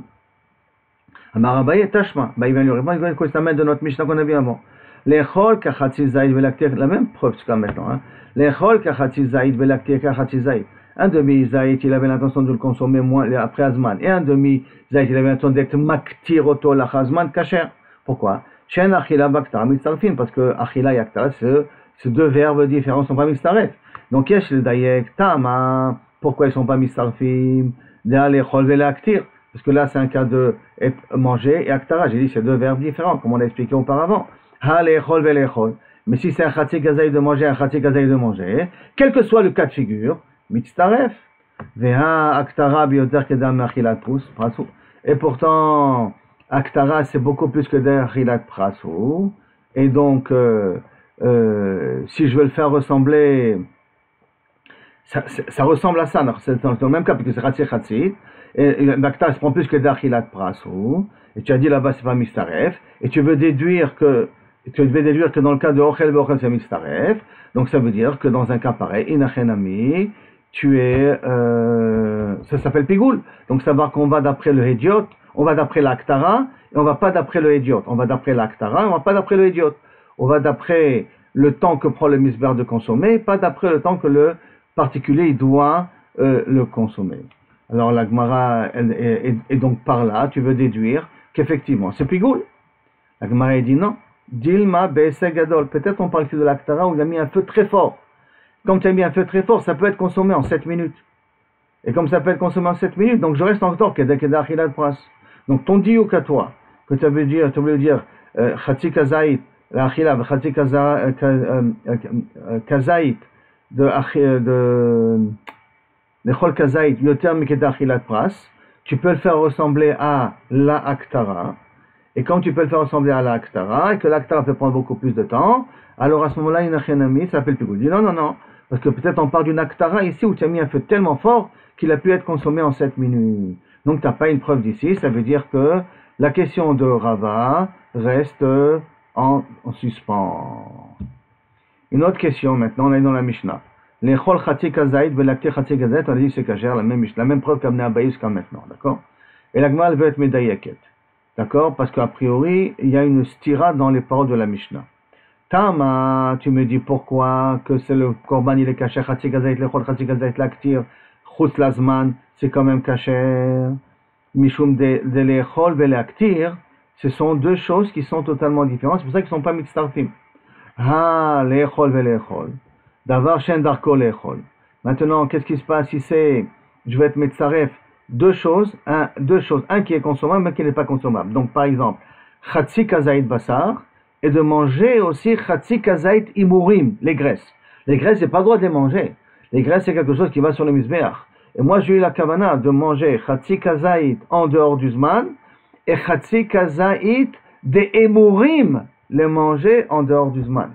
Speaker 1: Amarabaye tashma. Il va lui répondre, il va s'amène de notre Mishnah qu'on a vu avant. L'echol kachatzi zaïd velaktir, la même preuve jusqu'à maintenant. L'echol kachatzi zaïd velaktir kachatzi zaïd. Un demi-zaït, il avait l'intention de le consommer moins après Azman. Et un demi-zaït, il avait l'intention d'être maktiroto la Azman kacher. Pourquoi? Chen achila baktara mitzarfin, parce que achila et aktara, c'est deux verbes différents, ne sont pas mitzaref. Donc, yesh le dayek, tama, pourquoi ils ne sont pas mitzarfim? D'aller relever l'actir. Parce que là, c'est un cas de manger et aktara. J'ai dit, c'est deux verbes différents, comme on l'a expliqué auparavant. Ha lechol velechol. Mais si c'est un chatzik gazaï de manger, un chatzik gazaï de manger, quel que soit le cas de figure, mitzaref. Veha aktara bioter kedam achilat prasu. Et pourtant, aktara, c'est beaucoup plus que d'achilat prasu. Et donc, si je veux le faire ressembler, ça ressemble à ça. C'est dans le même cas, puisque c'est chatzik. Et l'aktara se prend plus que d'achilat prasu. Et tu as dit là-bas, c'est pas mistaref. Et tu veux déduire que dans le cas de ochel ve'ochel, c'est mistaref. Donc ça veut dire que dans un cas pareil, inachenami, ça s'appelle pigoul. Donc savoir qu'on va d'après le idiot, on va d'après l'aktara, et on va pas d'après le idiot. On va d'après l'aktara, et on va pas d'après le idiot. On va d'après le temps que prend le misber de consommer, pas d'après le temps que le particulier doit le consommer. Alors la Gemara, et donc par là, tu veux déduire qu'effectivement, c'est pigoul. La Gemara dit non. Dilma be'eseg gadol. Peut-être on parle ici de l'aktara où il a mis un feu très fort. Comme tu as mis un feu très fort, ça peut être consommé en 7 minutes. Et comme ça peut être consommé en 7 minutes, donc je reste encore kedakeda achilat pras. Donc ton diouk à toi, que tu veux dire, chatzik kazaït, l'achila, chatzik kazaït, de l'echol kazaït, yoter mikeda achilat pras, tu peux le faire ressembler à la aktara. Et quand tu peux le faire ressembler à l'aktara, et que l'aktara peut prendre beaucoup plus de temps, alors à ce moment-là, une achénami, ça s'appelle pigoul. Dis non, parce que peut-être on parle d'une aktara ici où tu as mis un feu tellement fort qu'il a pu être consommé en 7 minutes. Donc tu n'as pas une preuve d'ici, ça veut dire que la question de Rava reste en suspens. Une autre question maintenant, on est dans la Mishnah. Les chol chatzik kazaït, velaktir chatzik kazaït, on a dit que c'est kacher, la même preuve qu'a amené Abaye jusqu'à maintenant, d'accord? Et la Gemara veut être médailleket. D'accord? Parce qu'a priori, il y a une stira dans les paroles de la Mishnah. Tama, tu me dis pourquoi que c'est le korban, il est caché, Chatzi Kazait Lechol, Chatzi Kazait Laktir, Chutz Lazman, c'est quand même caché. Mishum de Lechol Velaktir, ce sont deux choses qui sont totalement différentes, c'est pour ça qu'ils ne sont pas mitzarfim. Ah, Lechol Velechol. Davar Shen Darko Lechol. Maintenant, qu'est-ce qui se passe si c'est, je vais être mitzaref, deux choses, un qui est consommable, mais qui n'est pas consommable. Donc, par exemple, Chatzi Kazait Basar, et de manger aussi Chatzi Kazait Imurim, les graisses. Les graisses, c'est pas le droit de les manger. Les graisses, c'est quelque chose qui va sur le Mizbeach. Et moi, j'ai eu la kavana de manger Chatzi Kazait en dehors du Zman, et Chatzi Kazait des Emurim, les manger en dehors du Zman.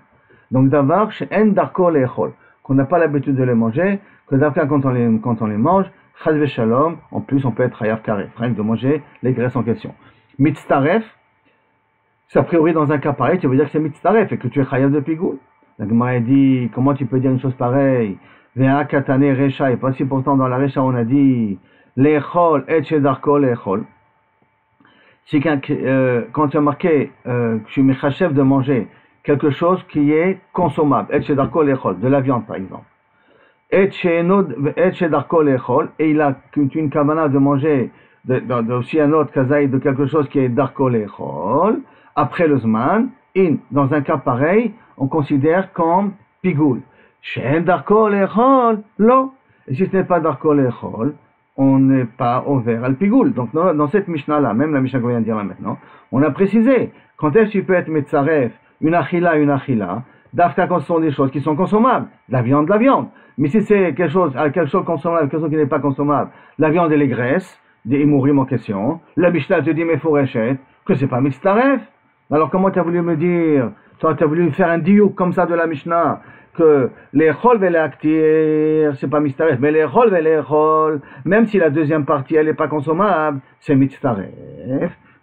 Speaker 1: Donc, d'avoir En Darko Lechol, qu'on n'a pas l'habitude de les manger, que d'avoir quand on les mange, Chaz Veshalom, en plus, on peut être Hayav Karef, de manger les graisses en question. Mitztaref, c'est a priori dans un cas pareil, tu veux dire que c'est mitzaref et que tu es chayav de pigoul. La Gemara dit, comment tu peux dire une chose pareille? Vea katane recha, et pas si pourtant dans la recha on a dit, lechol et shedarko lechol. C'est quand tu as marqué, que je suis mechachev de manger quelque chose qui est consommable, et shedarko lechol, de la viande par exemple. Et shedarko lechol, et il a une kavana de manger, aussi un autre kazaï de quelque chose qui est darko lechol. Après le Zman, dans un cas pareil, on considère comme pigoul. Shen Darko Lechol, lo. Et si ce n'est pas Darko Lechol, on n'est pas ouvert à le pigoul. Donc dans cette Mishnah-là, même la Mishnah qu'on vient de dire là maintenant, on a précisé, quand est-ce que tu peux être Metzaref, une achila, d'afka quand ce sont des choses qui sont consommables, de la viande. Mais si c'est quelque chose consommable, quelque chose qui n'est pas consommable, la viande et les graisses, des imourim en question, la Mishnah te dit Meforeshet, que c'est pas Metzaref. Alors comment tu as voulu me dire, toi tu as voulu faire un diouk comme ça de la Mishnah, que les chol velaktir, c'est pas mitzaref, mais les chol velechol, même si la deuxième partie elle n'est pas consommable, c'est mitzaref.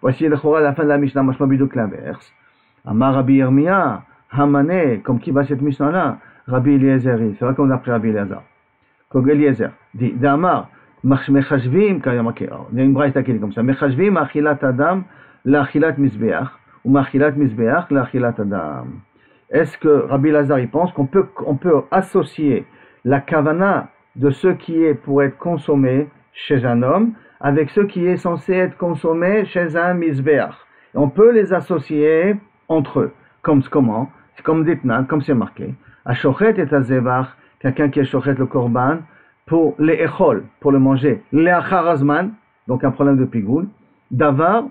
Speaker 1: Voici le chora à la fin de la Mishnah, machma biduk l'inverse. Amar Rabbi Yirmiyah, Hamane, comme qui va cette Mishnah là, Rabbi Eliezer, c'est vrai qu'on a pris Rabbi Eliezer. Kog Eliezer, dit, d'Amar, mechashvim, il y a une braïta qui est comme ça, mechashvim achilat adam, la achilat mizbeach, ou machilat mizbeach la achilat adam. Est-ce que Rabbi Lazar il pense qu'on peut associer la kavana de ce qui est pour être consommé chez un homme avec ce qui est censé être consommé chez un mizbeach? On peut les associer entre eux. Comment? C'est comme ditnan, comme c'est marqué. A shochet et a zevach, quelqu'un qui est shochet le korban pour les echol, pour le manger. Les acharazman, donc un problème de pigoul. Davar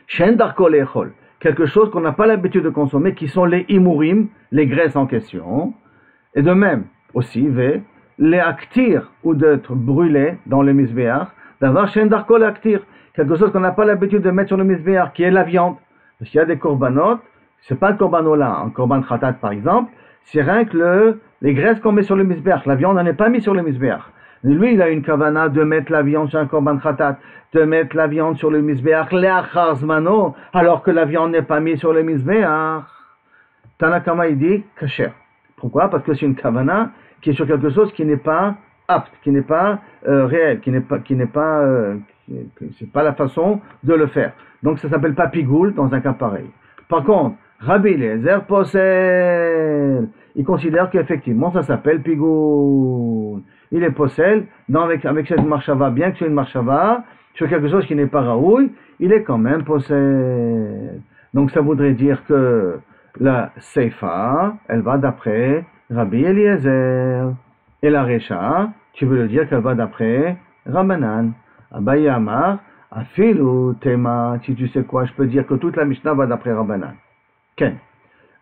Speaker 1: Shen Darko Lechol, quelque chose qu'on n'a pas l'habitude de consommer, qui sont les imurim, les graisses en question. Et de même, aussi, les aktir, ou d'être brûlés dans le misbéach, d'avoir Shen Darko Laktir, quelque chose qu'on n'a pas l'habitude de mettre sur le misbéach, qui est la viande. Parce qu'il y a des korbanot, c'est pas le korbanola, un korban khatat par exemple, c'est rien que les graisses qu'on met sur le misbéach, la viande, on n'est pas mis sur le misbéach. Lui, il a une kavana de mettre la viande sur un korban khatat, de mettre la viande sur le misbéach, le'achar zmano, alors que la viande n'est pas mise sur le misbéach. Tanakama, il dit kasher. Pourquoi? Parce que c'est une kavana qui est sur quelque chose qui n'est pas apte, qui n'est pas réel, c'est pas la façon de le faire. Donc ça s'appelle pas pigoul dans un cas pareil. Par contre, Rabbi Eliezer posel, il considère qu'effectivement ça s'appelle pigoul. Il est possède, avec cette marchava, bien que c'est une marchava, sur quelque chose qui n'est pas raoul, il est quand même possède. Donc ça voudrait dire que la Seifa, elle va d'après Rabbi Eliezer. Et la Recha, tu veux le dire qu'elle va d'après Rabbanan. Abaye Amar, Afilu Tema, si tu sais quoi, je peux dire que toute la Mishnah va d'après Rabbanan. Ken.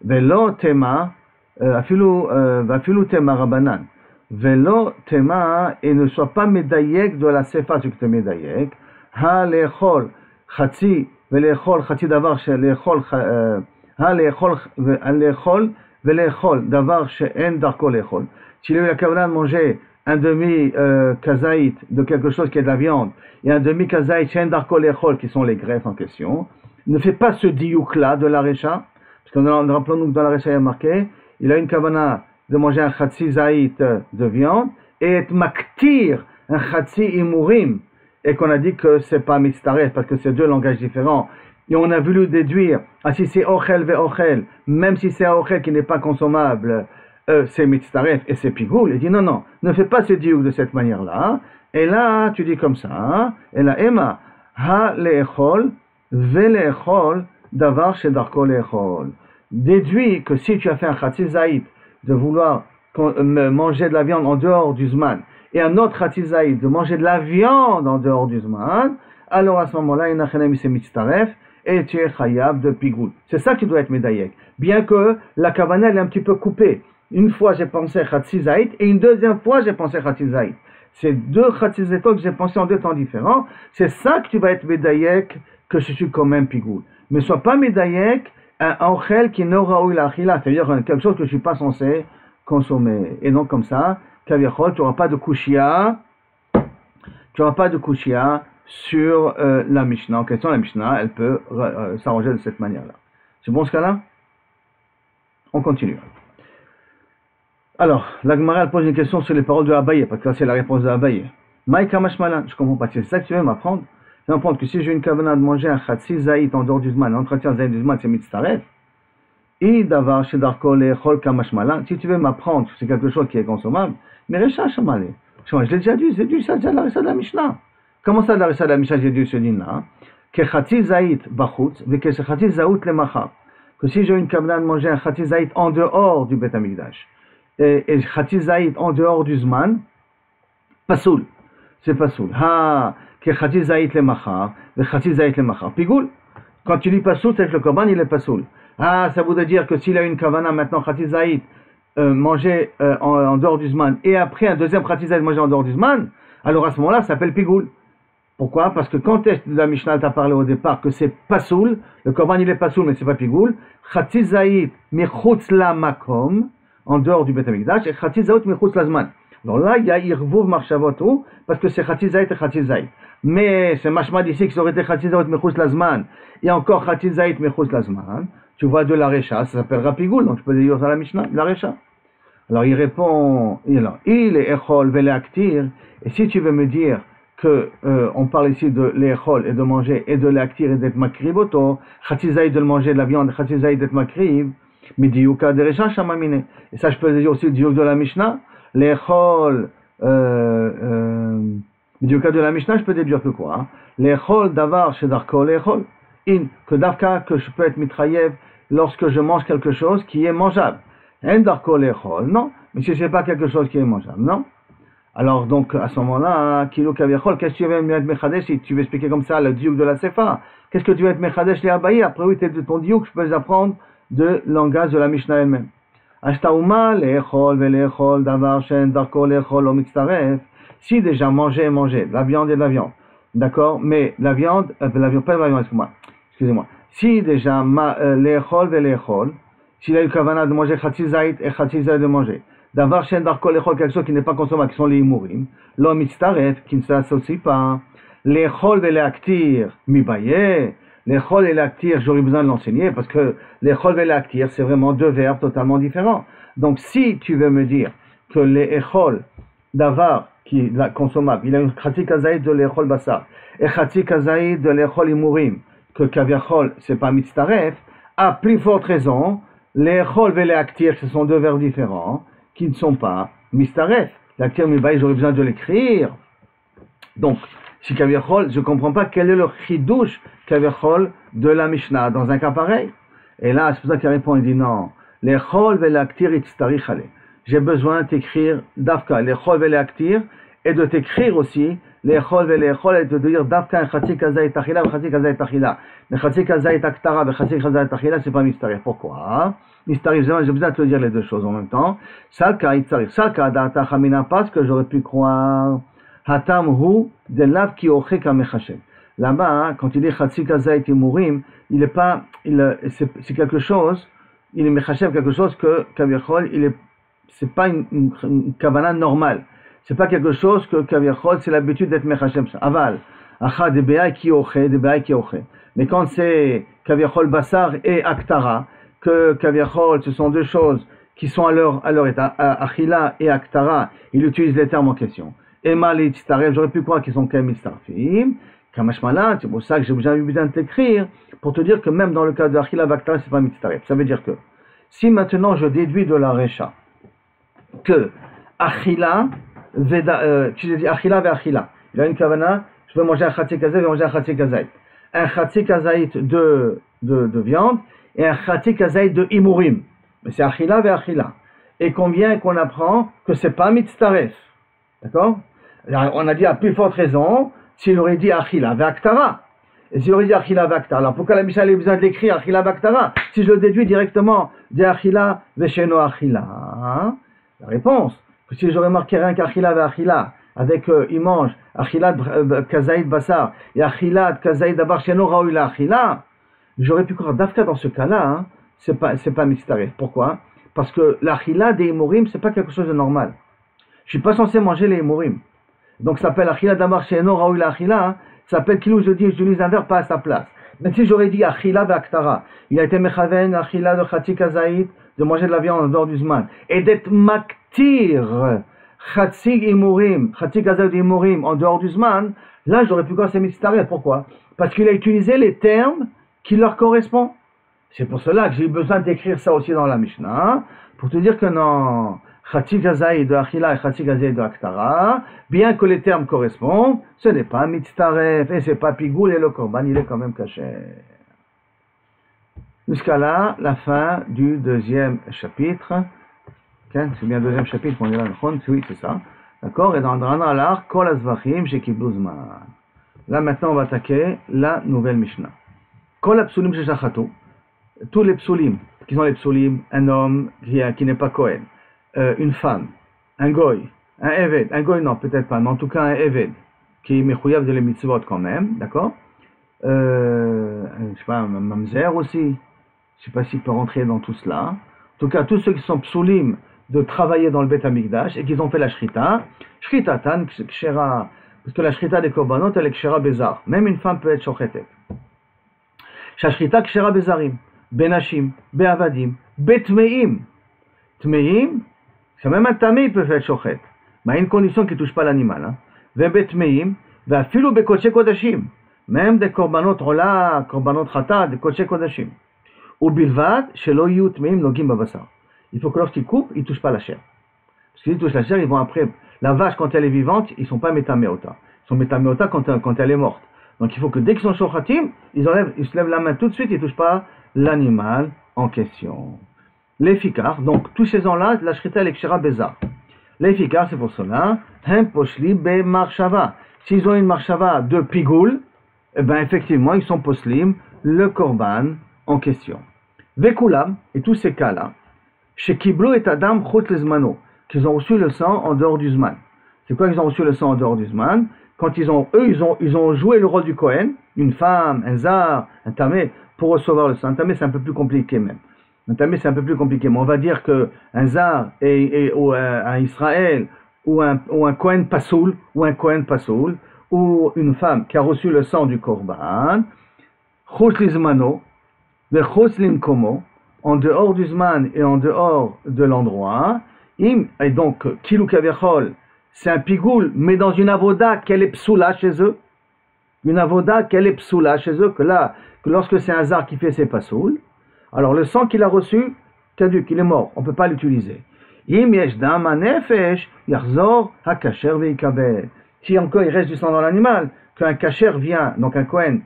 Speaker 1: Velo Tema, Afilu Tema Rabbanan. Velo tema, et ne sois pas médaillek de la sefa, ce que tu es médaillek. Ha lechol, chatzi, velechol, chatzi davar, lechol, ha lechol, velechol, davar, she'en darko lechol. S'il a eu la kavana de manger un demi kazaït de quelque chose qui est de la viande, et un demi kazaït, she'en darko lechol, qui sont les graisses en question, ne fais pas ce diouk-là de la recha, parce que rappelons-nous que dans la recha il y a marqué, il a une kavana de manger un chatzi zaït de viande et être maktir un chatzi imurim, et qu'on a dit que c'est pas mitzaref parce que c'est deux langages différents. et on a voulu déduire, ah, si c'est ochel ve ochel, même si c'est un ochel qui n'est pas consommable, c'est mitzaref et c'est pigoul. Il dit non, non, ne fais pas ce diouk de cette manière-là. Et là, tu dis comme ça, et là, Emma, ha le'echol, ve le'echol, davar shedarko le'echol. Déduis que si tu as fait un chatzizaït de vouloir manger de la viande en dehors du zman, et un autre chatzizaït de manger de la viande en dehors du zman, alors à ce moment-là, inachanemi c'est mitzaref, et tu es chayab de pigoul. C'est ça qui doit être médaillé. Bien que la kavana elle est un petit peu coupée. Une fois j'ai pensé chatzizaït, et une deuxième fois j'ai pensé chatzizaït. C'est deux chatzizaïtot que j'ai pensé en deux temps différents. C'est ça que tu vas être médaillek, que je suis quand même pigoul. Mais sois pas médaillek, un ochel qui n'aura eu la achila, c'est-à-dire quelque chose que je suis pas censé consommer. Et donc comme ça, kaviachol, tu n'auras pas de kushia, sur la Mishnah. En question, la Mishnah, elle peut s'arranger de cette manière-là. C'est bon ce cas-là? On continue. Alors, la Gemara elle pose une question sur les paroles de Abaye, parce que là c'est la réponse de Abaye. Maïka mashmalan, je comprends pas. C'est ça que tu veux m'apprendre? Tu veux m'apprendre que si j'ai une kavana de manger un chatzi zaït en dehors du zman, l'entretien zaït du zman, c'est mitzaref. Et d'avoir chez Darko le chol kamashmalan, si tu veux m'apprendre que c'est quelque chose qui est consommable, mais recha chamale. Je l'ai déjà dit, c'est déjà la récha de la Mishnah. Comment ça, la récha de la Mishnah, j'ai dit ce din-là? Que chatzi zaït bachutz, mais que c'est chatzi zaout le machar. Que si j'ai une kavana de manger un chatzi zaït en dehors du Bet Hamikdash, et chatzizaït en dehors du zman, pasoul, c'est pasoul. Ha, que chatzizaït le machar, le chatzizaït le machar. Pigoul, quand tu dis pasoul, c'est que le korban il est pasoul. Ah, ça voudrait dire que s'il a une kavana maintenant chatzizaït manger en dehors du zman, et après un deuxième chatzizaït manger en dehors du zman, alors à ce moment-là, ça s'appelle pigoul. Pourquoi? Parce que quand la Mishnah t'a parlé au départ que c'est pasoul, le korban il est pasoul, mais c'est pas pigoul, chatzizaït michutz la makom, en dehors du Bet Hamikdash, et chatzizaït michutz lazman. Alors là, il y a irvuv marshavotu, parce que c'est chatzizaït et chatzizaït. Mais c'est mashmad ici que ça aurait été chatzizaït michutz lazman, et encore chatzizaït michutz lazman. Tu vois de la recha, ça s'appellera pigoul, donc je peux dire ça à la Mishnah, la recha. Alors il répond, il est echol vele aktir, et si tu veux me dire que on parle ici de l'échol et de manger, et de l'actir et d'être makriboto, chatzizaït de le manger de la viande, chatzizaït d'être makrib, mais diouka de recha shamamine. Et ça je peux dire aussi diouk de la Mishnah, l'échol, diouka de la Mishnah, je peux dire que quoi? L'échol davar shedarko l'échol. Que d'afka que je peux être mitrayev lorsque je mange quelque chose qui est mangeable. Un darko l'échol, non. Mais si c'est pas quelque chose qui est mangeable, non. Alors donc à ce moment-là, kilo kaviachol, qu'est-ce que tu veux mettre mechadesh si tu veux expliquer comme ça le diouk de la sefa? Qu'est-ce que tu veux être mechadesh les abaye? Après oui, de ton diouk, je peux les apprendre de langage de la Mishnah elle-même. Ashtaouma l'échol veléchol davar shen darko l'échol o mitzaref. Si déjà manger, la viande et de la viande. D'accord, mais la viande, pas la viande, excusez-moi. Si déjà l'échol et l'échol, s'il a eu kavana de manger chatzizaït et chatzizaït de manger, d'avoir shen darko l'échol, quelque chose qui n'est pas consommable, qui sont les imourim, l'homme mitzaref, qui ne s'associe pas, l'échol et l'actir, mibaye, l'échol et l'actir, j'aurais besoin de l'enseigner, parce que l'échol et l'actir, c'est vraiment deux verbes totalement différents. Donc si tu veux me dire que l'échol, d'avar, qui est consommable, il a une chatzi kazaït de l'échol bassar, et chatzi kazaït de l'échol imourim, que kaviachol, c'est pas mitzaref, à plus forte raison, l'échol et l'actir, ce sont deux verbes différents, qui ne sont pas mitzaref. L'actir mibaï, j'aurais besoin de l'écrire. Donc, si kaviachol, je ne comprends pas quel est le chidouche kaviachol de la Mishnah dans un cas pareil. Et là, c'est pour ça qu'il répond, il dit non, l'échol et l'actir, itztarichale. J'ai besoin de t'écrire dafka, l'échol et l'actir, et de t'écrire aussi l'échol et l'échol, et de dire dafka, chatzi kazaït achila, chatzi kazaït achila. Mais chatzi kazaït aktara, chatzi kazaït achila, c'est pas mystérieux. Pourquoi? Mystérieux, j'ai besoin de te dire les deux choses en même temps. Salka, salka, data chamina, parce que j'aurais pu croire, hatam hu, de lav ki oche kamechashem. Là-bas, quand il dit chatzi kazaït imurim, il est pas, c'est quelque chose, il est mechashem, quelque chose que, kaviachol, c'est pas une kavana normale. C'est pas quelque chose que kaviachol, c'est l'habitude d'être mechashem. Aval, acha de be'ay ki oche, de be'ay ki oche. Mais quand c'est kaviachol basar et aktara, que kaviachol, ce sont deux choses qui sont à leur état, achila et aktara, il utilise les termes en question. Ema li tztaref, j'aurais pu croire qu'ils sont quand même mitztarfim, Kamashmalan, c'est pour ça que j'ai eu besoin de t'écrire, pour te dire que même dans le cas de Achila Vaktara, c'est pas Mitztaref. Ça veut dire que, si maintenant je déduis de la Recha, que Achila, tu dis Achila ve Achila, il a une kavana, je vais manger un Khatzik Kazaït, je vais manger un Khatzik Kazaït. Un Khatzik Kazaït de viande, et un Khatzik Kazaït de Imurim. Mais c'est Achila ve Achila. Et combien qu'on apprend que c'est pas Mitztaref. D'accord? On a dit à plus forte raison, s'il aurait dit Achila Vaktara. Et s'il aurait dit Achila Vaktara, alors pourquoi la Mishnah a besoin de l'écrire Achila Vaktara si je le déduis directement de Achila Vesheno Achila? La réponse, que si j'aurais marqué rien qu'Achila Vachila, avec il mange Achila Kazaïd Basar et Achila Kazaïd Dabar Sheno Raoula Achila, j'aurais pu croire Dafka dans ce cas-là, c'est pas Mitztaref. Pourquoi? Parce que l'Achila des Imorim, c'est pas quelque chose de normal. Je suis pas censé manger les Imorim. Donc ça s'appelle Achila Damar Sheno Raoula Achila, ça s'appelle Kilou, j'utilise un verbe pas à sa place. Mais si j'aurais dit Achila Vaktara, il a été Mechaven, Achila de Khatzik Kazaït, de manger de la viande en dehors du Zman, et d'être Maktir, Khatzik Imorim, Khatzik Kazaït Imorim en dehors du Zman, là j'aurais pu croire c'est Mitztaref. Pourquoi? Parce qu'il a utilisé les termes qui leur correspondent. C'est pour cela que j'ai eu besoin d'écrire ça aussi dans la Mishnah, pour te dire que non, Khatzik Kazaït de Achila et Khatzik Kazaït de Aktara, bien que les termes correspondent, ce n'est pas Mitztaref, et c'est pas Pigoul, et le Korban, il est quand même caché. Jusqu'à là, la fin du deuxième chapitre. Okay, c'est bien le deuxième chapitre qu'on est là, oui, c'est ça. D'accord? Et dans Dranalar, Kol Azvachim, Shekiblu Zman. Là, maintenant, on va attaquer la nouvelle Mishnah. Kol Apsulim Sheshachatou. Tous les psulim, qui sont les psulim, un homme qui n'est pas Kohen, une femme, un goy, un eved, un goy non, peut-être pas, mais en tout cas un eved, qui est mechouyav de les mitzvot quand même, d'accord? Je sais pas, un mamzer aussi, je sais pas s'il peut rentrer dans tout cela. En tout cas, tous ceux qui sont psulim de travailler dans le Beth Amikdash et qui ont fait la shrita, shritatan kshera, parce que la shrita des korbanot, elle est kshera bezar. Même une femme peut être shochetet. Shashrita kshera bezarim. Benashim, Beavadim, Betmeim. Tmeim, c'est même un tamé, il peut faire shochet. Mais à une condition qu'il ne touche pas l'animal. Betmeim, va filu bekoche kodashim. Même des korbanot rola, korbanot chata, des koche kodashim. Ou bilvad, shelo yu tmeim nogim babasar. Il faut que lorsqu'ils coupent, ils ne touchent pas la chair. Parce qu'ils touchent la chair, ils vont après. La vache, quand elle est vivante, ils ne sont pas métaméota. Ils sont métaméota quand elle est morte. Donc il faut que dès qu'ils sont shochatim, ils se lèvent la main tout de suite, ils ne touchent pas l'animal en question. Les fikar, donc tous ces gens-là, la shrita et kshera bezar. Les fikar, c'est pour cela, hem poshli be marshava. S'ils ont une marshava de pigoul, eh ben effectivement, ils sont poslim le korban en question. Vekulam, et tous ces cas-là, chez Kiblo et Adam chot lezmano, qu'ils ont reçu le sang en dehors du zman. C'est quoi qu'ils ont reçu le sang en dehors du zman? Quand ils ont joué le rôle du Kohen, une femme, un zar, un tamé, pour recevoir le sang. Un tamé, c'est un peu plus compliqué même. Un tamé, c'est un peu plus compliqué. Mais on va dire qu'un zar ou un Israël, ou un Kohen pasoul, ou une femme qui a reçu le sang du Korban, chos lizmano, ve chos limkomo, en dehors du zman et en dehors de l'endroit, et donc, kilou kavechol, c'est un pigoul, mais dans une avoda qu'elle est psoula chez eux. Une avoda qu'elle est psoula chez eux, que lorsque c'est un zar qui fait ses pasouls, alors le sang qu'il a reçu, caduc, il est mort, on ne peut pas l'utiliser. Si encore il reste du sang dans l'animal, qu'un kasher vient, donc un kohen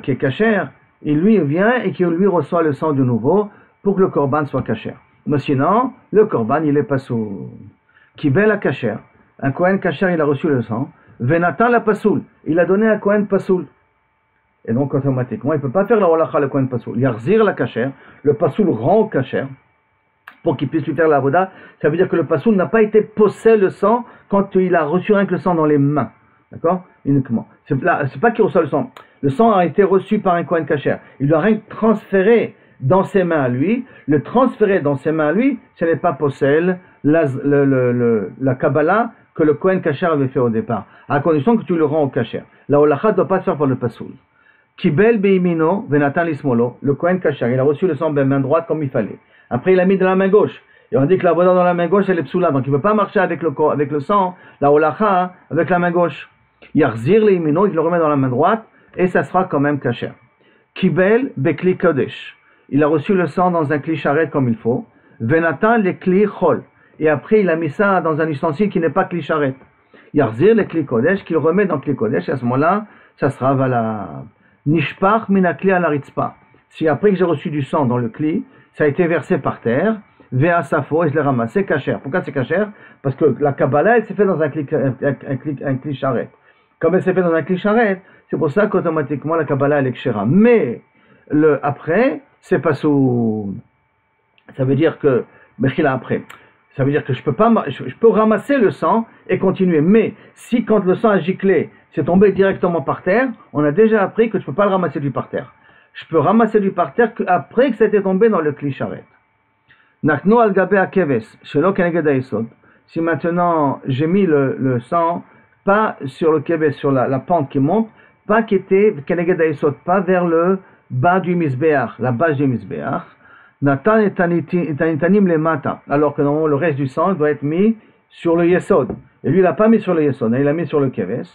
Speaker 1: qui est kasher, il lui vient et qu'il lui reçoit le sang de nouveau pour que le korban soit kasher. Mais sinon, le korban il est pasoul. Kibel a kasher. Un Kohen Kasher, il a reçu le sang. Venatan la pasoul. Il a donné un Kohen pasoul. Et donc, automatiquement, il ne peut pas faire la holacha, le Kohen pasoul. Il yarzir la Kasher. Le pasoul rend au Kasher pour qu'il puisse lui faire la avoda. Ça veut dire que le pasoul n'a pas été possé le sang quand il a reçu rien que le sang dans les mains. D'accord? Uniquement. C'est pas qu'il reçoit le sang. Le sang a été reçu par un Kohen Kasher. Il lui a rien transféré dans ses mains à lui. Le transférer dans ses mains à lui, ce n'est pas possède la Kabbalah que le Kohen Kasher avait fait au départ, à condition que tu le rends au Kasher. La holacha ne doit pas se faire par le pasoul. Kibel beimino venatan lismolo, le Kohen Kasher, il a reçu le sang de la main droite comme il fallait. Après, il a mis de la main gauche. Et on dit que la voda dans la main gauche, elle est psoula, donc il ne peut pas marcher avec le sang, la holacha, avec la main gauche. Yarzir le imino, il le remet dans la main droite, et ça sera quand même kasher. Kibel bekli kodesh. Il a reçu le sang dans un kli sharet comme il faut. Venatan le kli chol. Et après, il a mis ça dans un ustensile qui n'est pas kli sharet. Yarzir le kli kodesh, qu'il remet dans kli kodesh, et à ce moment-là, ça sera valable. Nishpach mina kli ala ritzpa. Si après que j'ai reçu du sang dans le kli, ça a été versé par terre, vea safo, et je l'ai ramassé, kasher. Pourquoi c'est kasher? Parce que la Kabbalah, elle s'est faite dans un kli sharet. Comme elle s'est faite dans un kli sharet, c'est pour ça qu'automatiquement la Kabbalah elle est kshera. Mais après, c'est pas sous. Ça veut dire que mechila après. Ça veut dire que je peux ramasser le sang et continuer. Mais si quand le sang a giclé, c'est tombé directement par terre, on a déjà appris que je peux pas le ramasser du par terre. Je peux ramasser du par terre qu'après que ça a été tombé dans le kli sharet. Nakno al gabe akeves, shelo keneged haesod. Si maintenant j'ai mis le sang pas sur le keves, sur la pente qui monte, pas qui était keneged haesod, pas vers le bas du misbeach, la base du misbeach. Natan et tanitanim le mata, alors que normalement le reste du sang doit être mis sur le yesod. Et lui il l'a pas mis sur le yesod, il l'a mis sur le keves.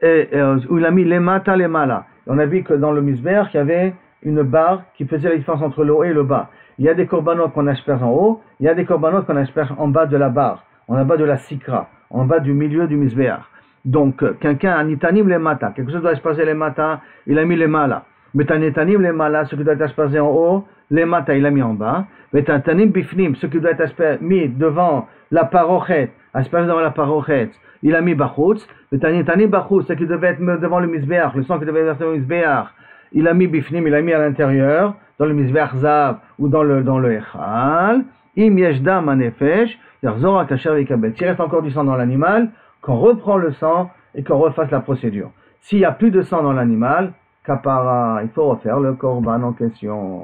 Speaker 1: Et où il a mis les mata les mala. On a vu que dans le misbeach il y avait une barre qui faisait la différence entre le haut et le bas. Il y a des korbanot qu'on asperge en haut, il y a des korbanot qu'on asperge en bas de la barre, en bas de la sikra, en bas du milieu du misbeach. Donc, quelqu'un a nitanim les mata, quelque chose doit asperger les mata, il a mis les mala. Mais tanitanim les mala, ce qui doit être aspergé en haut, les mata, il a mis en bas. Mais tanitanim bifnim, ce qui doit être mis devant la parochet, aspergé devant la parochet, il a mis bachutz. Mais tanitanim bachutz, ce qui devait être devant le misbeach, le sang qui devait être devant le misbeach, il a mis bifnim, il a mis à l'intérieur, dans le misbeach zav ou dans le echal. Im yeshdam anefesh, yarzor akasher vikabel. S'il reste encore du sang dans l'animal, qu'on reprend le sang et qu'on refasse la procédure. S'il n'y a plus de sang dans l'animal, kapara, il faut refaire le korban en question.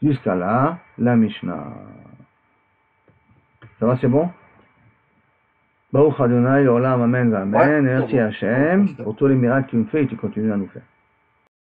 Speaker 1: Jusqu'à là, la Mishnah. Ça va, c'est bon? Baruch Adonai, Olam, Amen, Amen. Merci Hachem pour tous les miracles que tu me fais et tu continues à nous faire.